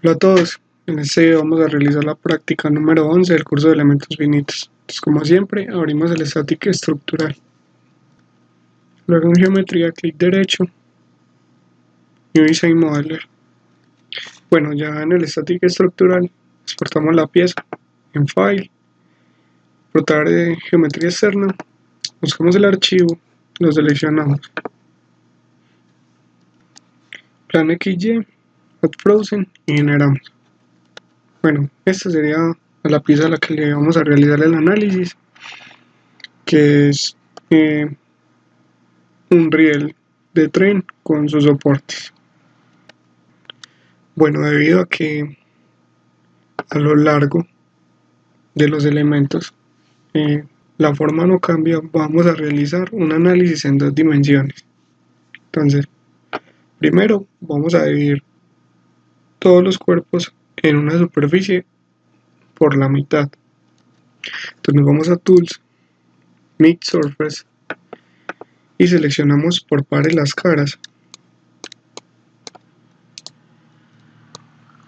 Hola a todos, en este video vamos a realizar la práctica número 11 del curso de elementos finitos. Entonces, como siempre, abrimos el estático estructural. Luego en geometría, clic derecho, New Design Modeler. Bueno, ya en el estático estructural, exportamos la pieza en File, exportar de geometría externa, buscamos el archivo, lo seleccionamos. Plano XY, Hot Frozen y generamos. Bueno, esta sería la pieza a la que le vamos a realizar el análisis, que es un riel de tren con sus soportes. Bueno, debido a que a lo largo de los elementos la forma no cambia, vamos a realizar un análisis en dos dimensiones. Entonces, primero vamos a dividir todos los cuerpos en una superficie por la mitad. Entonces nos vamos a Tools, Mix Surface y seleccionamos por pares las caras.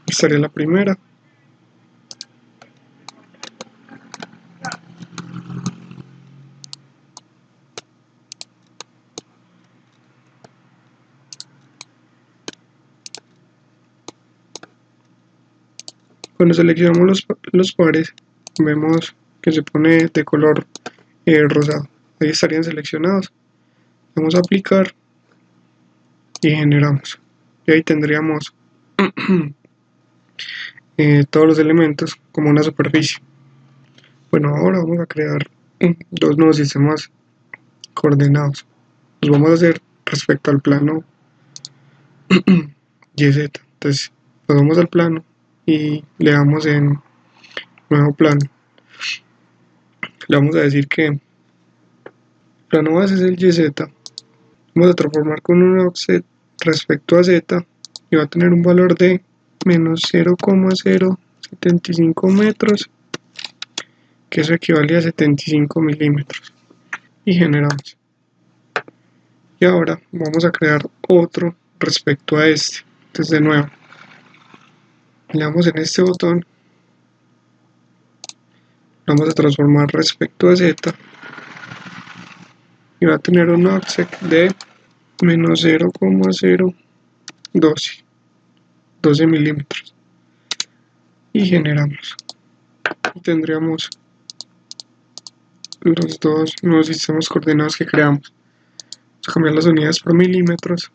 Esta sería la primera. Cuando seleccionamos los pares, vemos que se pone de color rosado. Ahí estarían seleccionados. Vamos a aplicar y generamos. Y ahí tendríamos todos los elementos como una superficie. Bueno, ahora vamos a crear dos nuevos sistemas coordenados. Los vamos a hacer respecto al plano YZ. Entonces, nos vamos al plano y le damos en nuevo plano. Le vamos a decir que el plano base es el YZ. Vamos a transformar con un offset respecto a Z y va a tener un valor de menos 0,075 metros, que eso equivale a 75 milímetros. Y generamos. Y ahora vamos a crear otro respecto a este. Entonces, de nuevo, le damos en este botón, lo vamos a transformar respecto a Z y va a tener un offset de menos 0,012 milímetros. Y generamos. Y tendríamos los dos nuevos sistemas coordenados que creamos. Vamos a cambiar las unidades por milímetros.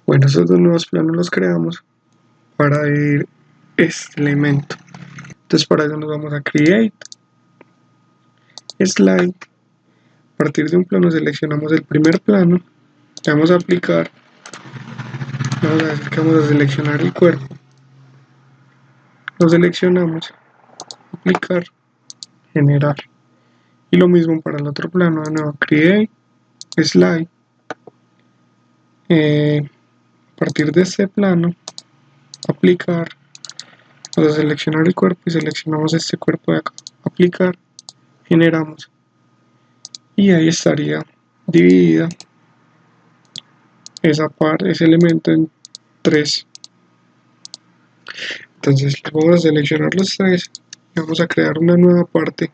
Bueno, estos dos nuevos planos los creamos para dividir este elemento. Entonces, para eso nos vamos a Create, Slide. A partir de un plano seleccionamos el primer plano, le vamos a aplicar, vamos a decir que vamos a seleccionar el cuerpo, lo seleccionamos, aplicar, generar. Y lo mismo para el otro plano, de nuevo Create, Slide. A partir de este plano, aplicar, vamos a seleccionar el cuerpo y seleccionamos este cuerpo de acá, aplicar, generamos. Y ahí estaría dividida ese elemento en tres. Entonces vamos a seleccionar los tres y vamos a crear una nueva parte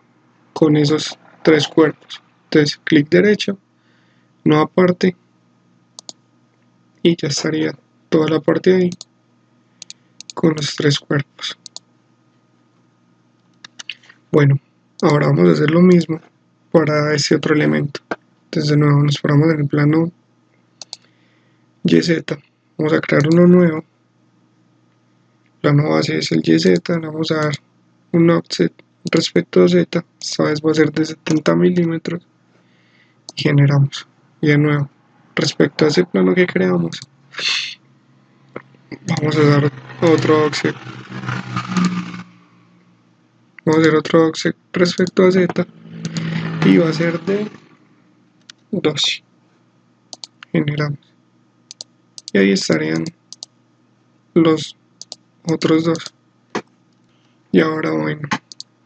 con esos tres cuerpos. Entonces clic derecho, nueva parte, y ya estaría toda la parte ahí con los tres cuerpos. Bueno, ahora vamos a hacer lo mismo para este otro elemento. Entonces de nuevo nos paramos en el plano YZ, vamos a crear uno nuevo. El plano base es el YZ, le vamos a dar un offset respecto a Z, esta vez va a ser de 70 milímetros y generamos. Y de nuevo, respecto a ese plano que creamos, vamos a dar otro offset. Vamos a hacer otro offset respecto a Z y va a ser de 12. Generamos. Y ahí estarían los otros dos. Y ahora, bueno,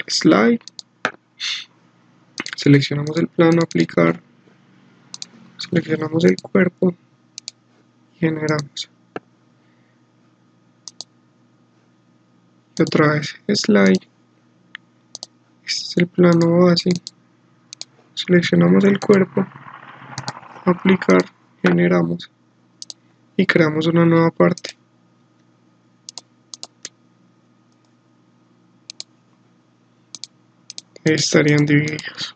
Slide. Seleccionamos el plano, aplicar. Seleccionamos el cuerpo y generamos. y otra vez slide. Este es el plano base. Seleccionamos el cuerpo, aplicar, generamos y creamos una nueva parte. Estarían divididos.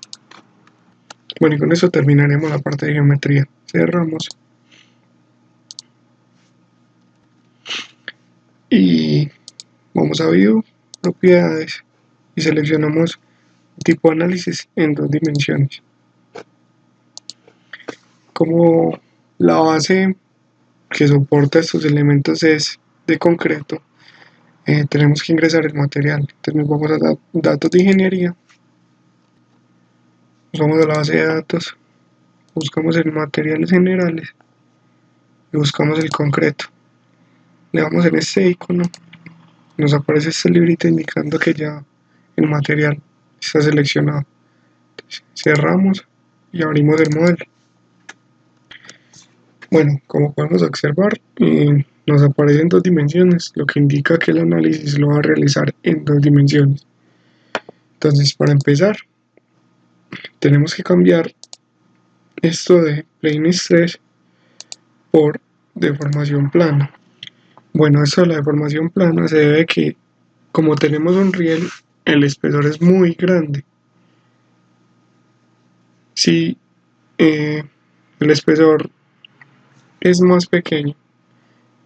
Bueno, y con eso terminaremos la parte de geometría. Cerramos y vamos a View, Propiedades y seleccionamos tipo análisis en 2 dimensiones. Como la base que soporta estos elementos es de concreto, tenemos que ingresar el material. Entonces nos vamos a datos de ingeniería, nos vamos a la base de datos, buscamos el materiales generales y buscamos el concreto. Le damos en este icono, nos aparece este librito indicando que ya el material está seleccionado. Entonces, cerramos y abrimos el modelo. Bueno, como podemos observar, nos aparece en 2 dimensiones, lo que indica que el análisis lo va a realizar en 2 dimensiones. Entonces, para empezar, tenemos que cambiar esto de plane stress por deformación plana. Bueno, esto de la deformación plana se debe a que, como tenemos un riel, el espesor es muy grande. Si el espesor es más pequeño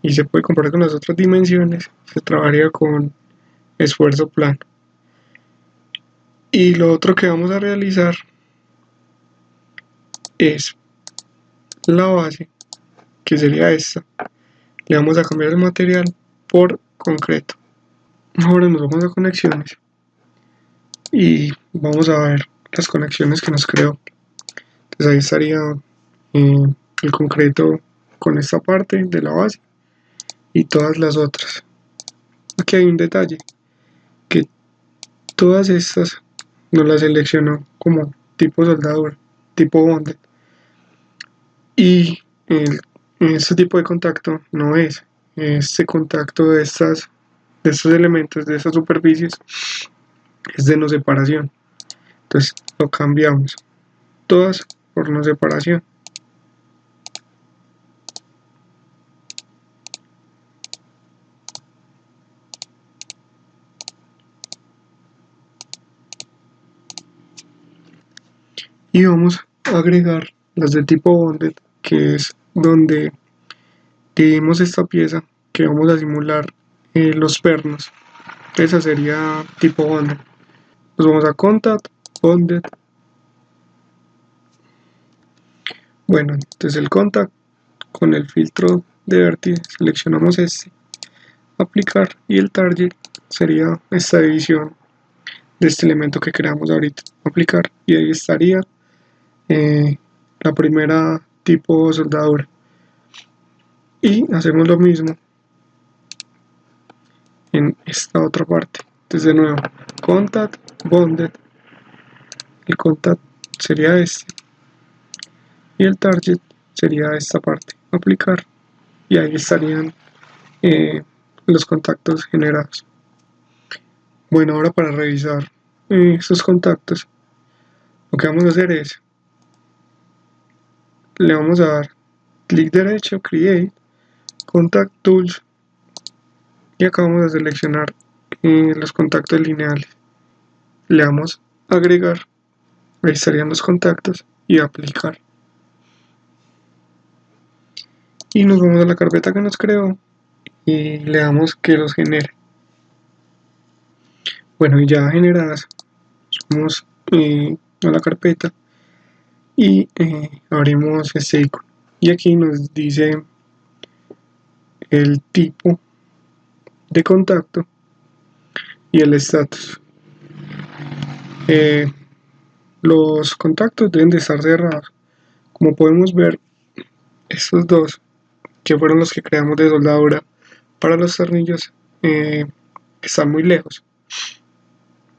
y se puede comparar con las otras dimensiones, se trabajaría con esfuerzo plano. Y lo otro que vamos a realizar es la base, que sería esta. Le vamos a cambiar el material por concreto. Ahora nos vamos a conexiones y vamos a ver las conexiones que nos creó. Entonces ahí estaría el concreto con esta parte de la base y todas las otras. Aquí hay un detalle, que todas estas nos las seleccionó como tipo soldadura, tipo bonded, y este tipo de contacto no es. Este contacto de estos elementos, de estas superficies, es de no separación. Entonces lo cambiamos todas por no separación. Y vamos a agregar las de tipo bonded, que es donde dividimos esta pieza que vamos a simular los pernos. Esa sería tipo bonded. Nos vamos a contact, bonded. Bueno, entonces el contact con el filtro de vértice seleccionamos este, aplicar, y el target sería esta división de este elemento que creamos ahorita, aplicar, y ahí estaría la primera tipo soldadura. Y hacemos lo mismo en esta otra parte. Entonces de nuevo, contact, bonded, el contact sería este y el target sería esta parte, aplicar, y ahí estarían los contactos generados. Bueno, ahora para revisar estos contactos, lo que vamos a hacer es, le vamos a dar clic derecho, create, contact tools, y acá vamos a seleccionar los contactos lineales. Le damos agregar, ahí estarían los contactos, y aplicar. Y nos vamos a la carpeta que nos creó y le damos que los genere. Bueno, y ya generadas, vamos a la carpeta y abrimos este icono. Y aquí nos dice el tipo de contacto y el estatus. Los contactos deben de estar cerrados. Como podemos ver, estos dos, que fueron los que creamos de soldadura para los tornillos, están muy lejos.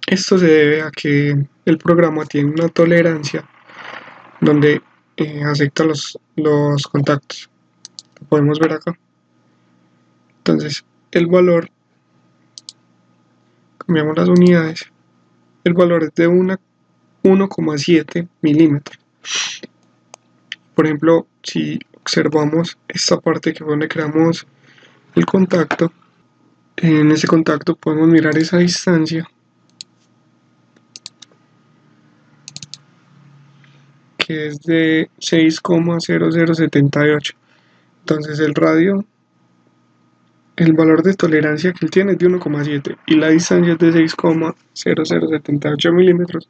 Esto se debe a que el programa tiene una tolerancia donde acepta los contactos. Lo podemos ver acá. Entonces, el valor cambiamos las unidades, el valor es de 1,7 milímetros. Por ejemplo, si observamos esta parte que fue donde creamos el contacto, en ese contacto podemos mirar esa distancia que es de 6,0078. Entonces el radio, el valor de tolerancia que él tiene es de 1,7 y la distancia es de 6,0078 milímetros.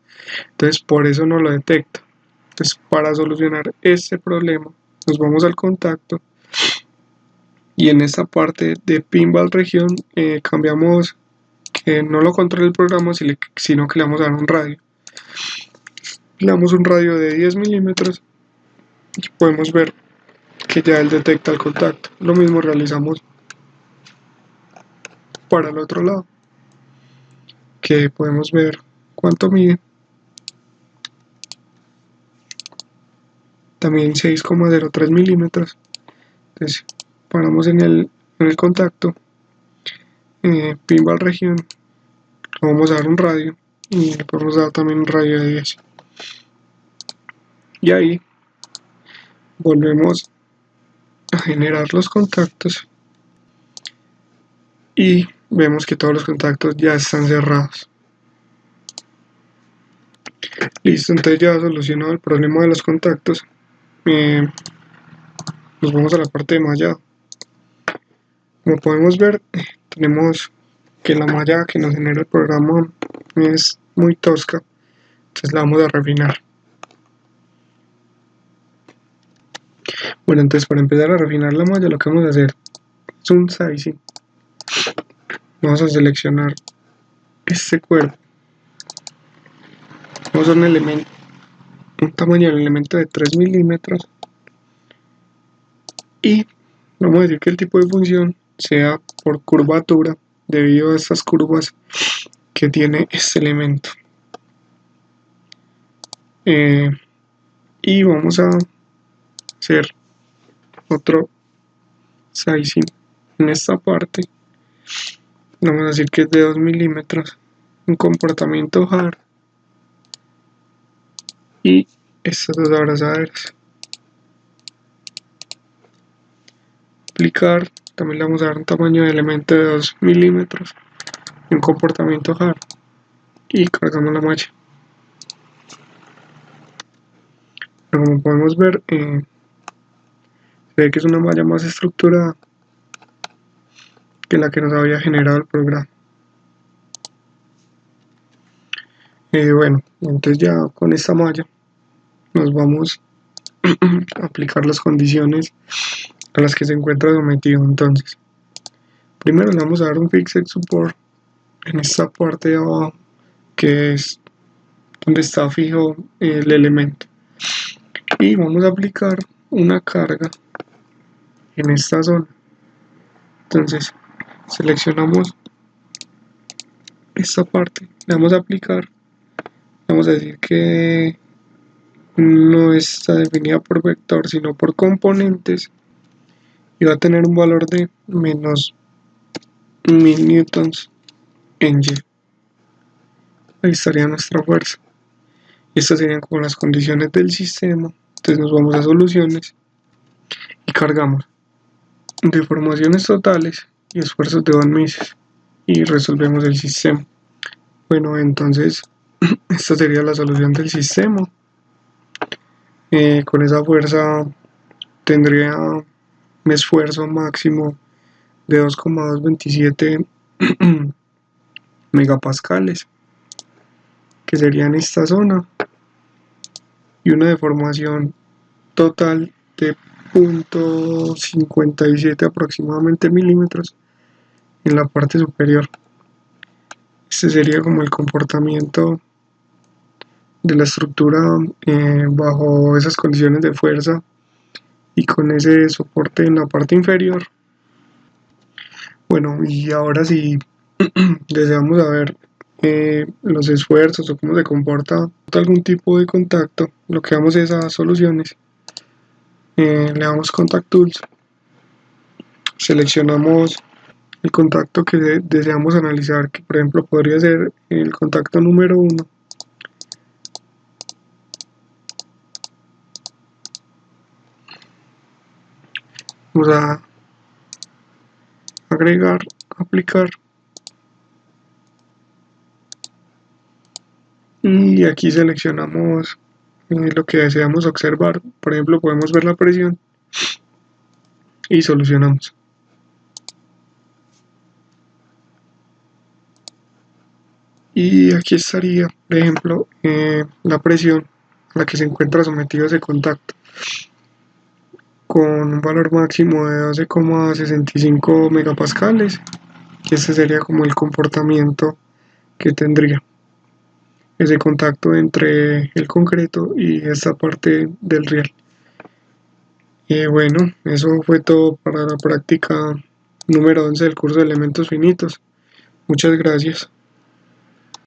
Entonces por eso no lo detecta. Entonces para solucionar este problema nos vamos al contacto y en esta parte de pinball región cambiamos que no lo controla el programa sino que le vamos a dar un radio. Le damos un radio de 10 milímetros y podemos ver que ya él detecta el contacto. Lo mismo realizamos para el otro lado, que podemos ver cuánto mide. También 6,03 milímetros. Entonces paramos en el contacto, pinball región, le vamos a dar un radio y le podemos dar también un radio de 10. Y ahí volvemos a generar los contactos y vemos que todos los contactos ya están cerrados. Listo, entonces ya solucionado el problema de los contactos, nos vamos a la parte de mallado. Como podemos ver, tenemos que la malla que nos genera el programa es muy tosca, entonces la vamos a refinar. Bueno, entonces para empezar a refinar la malla lo que vamos a hacer es un sizing. Vamos a seleccionar este cuerpo. Vamos a un elemento, un tamaño del elemento de 3 milímetros y vamos a decir que el tipo de función sea por curvatura debido a estas curvas que tiene este elemento. Y vamos a hacer otro sizing en esta parte. Vamos a decir que es de 2 milímetros. Un comportamiento hard. Y estas dos abrazaderas. Aplicar. También le vamos a dar un tamaño de elemento de 2 milímetros. Y un comportamiento hard. Y cargamos la malla. Pero como podemos ver, se ve que es una malla más estructurada que la que nos había generado el programa. Bueno, entonces ya con esta malla nos vamos a aplicar las condiciones a las que se encuentra sometido. Entonces, primero le vamos a dar un fixed support en esta parte de abajo, que es donde está fijo el elemento, y vamos a aplicar una carga en esta zona. Entonces seleccionamos esta parte, le vamos a aplicar, vamos a decir que no está definida por vector sino por componentes y va a tener un valor de menos 1000 newtons en Y. Ahí estaría nuestra fuerza. Y estas serían como las condiciones del sistema. Entonces nos vamos a soluciones y cargamos deformaciones totales y esfuerzos de Van Mises y resolvemos el sistema. Bueno, entonces esta sería la solución del sistema. Con esa fuerza tendría un esfuerzo máximo de 2,227 megapascales, que sería en esta zona, y una deformación total de 0,57 aproximadamente milímetros en la parte superior. Este sería como el comportamiento de la estructura bajo esas condiciones de fuerza y con ese soporte en la parte inferior. Bueno, y ahora si deseamos saber los esfuerzos o cómo se comporta algún tipo de contacto, lo que damos es a soluciones, le damos contact tools, seleccionamos el contacto que deseamos analizar, que por ejemplo podría ser el contacto número 1. Vamos a agregar, aplicar, y aquí seleccionamos lo que deseamos observar. Por ejemplo, podemos ver la presión y solucionamos. Y aquí estaría, por ejemplo, la presión a la que se encuentra sometido ese contacto, con un valor máximo de 12,65 megapascales, y ese sería como el comportamiento que tendría ese contacto entre el concreto y esta parte del riel. Y bueno, eso fue todo para la práctica número 11 del curso de elementos finitos. Muchas gracias.